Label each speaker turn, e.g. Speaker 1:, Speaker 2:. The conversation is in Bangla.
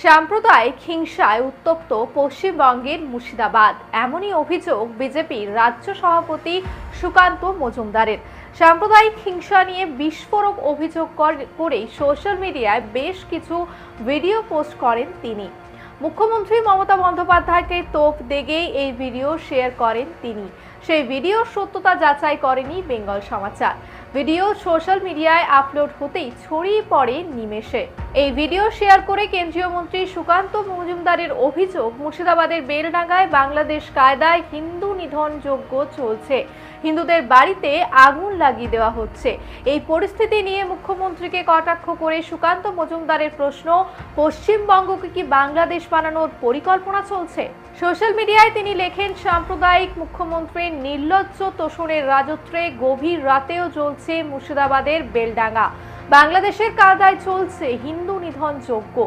Speaker 1: সাম্প্রদায়িক হিংসায় উত্তপ্ত পশ্চিমবঙ্গের মুর্শিদাবাদ, এমনই অভিযোগ বিজেপির রাজ্য সভাপতি সুকান্ত মজুমদারের। সাম্প্রদায়িক হিংসা নিয়ে বিস্ফোরক অভিযোগ করেই সোশ্যাল মিডিয়ায় বেশ কিছু ভিডিও পোস্ট করেন তিনি। মুখ্যমন্ত্রী মমতা বন্দ্যোপাধ্যায়কে তোপ দেগেই এই ভিডিও শেয়ার করেন তিনি। সেই ভিডিওর সত্যতা যাচাই করেনি বেঙ্গল সমাচার। ভিডিও সোশ্যাল মিডিয়ায় আপলোড হতেই ছড়িয়ে পড়ে নিমেষে। এই ভিডিও শেয়ার করে কেন্দ্রীয় মন্ত্রী সুকান্ত মজুমদারের অভিযোগ, মুর্শিদাবাদের বেলডাঙ্গায় বাংলাদেশ কায়দায় হিন্দু নিধন যজ্ঞ চলছে, হিন্দুদের বাড়িতে আগুন লাগিয়ে দেওয়া হচ্ছে। এই পরিস্থিতি নিয়ে মুখ্যমন্ত্রীকে কটাক্ষ করে সুকান্ত মজুমদারের প্রশ্ন, পশ্চিমবঙ্গকে কি বাংলাদেশ বানানোর পরিকল্পনা চলছে? সোশ্যাল মিডিয়ায় তিনি লেখেন, সাম্প্রদায়িক মুখ্যমন্ত্রীর নির্লজ্জ তোষণের রাজত্বে গভীর রাতেও চলছে মুর্শিদাবাদের বেলডাঙ্গা, বাংলাদেশের কায়দায় চলছে হিন্দু নিধন যজ্ঞ।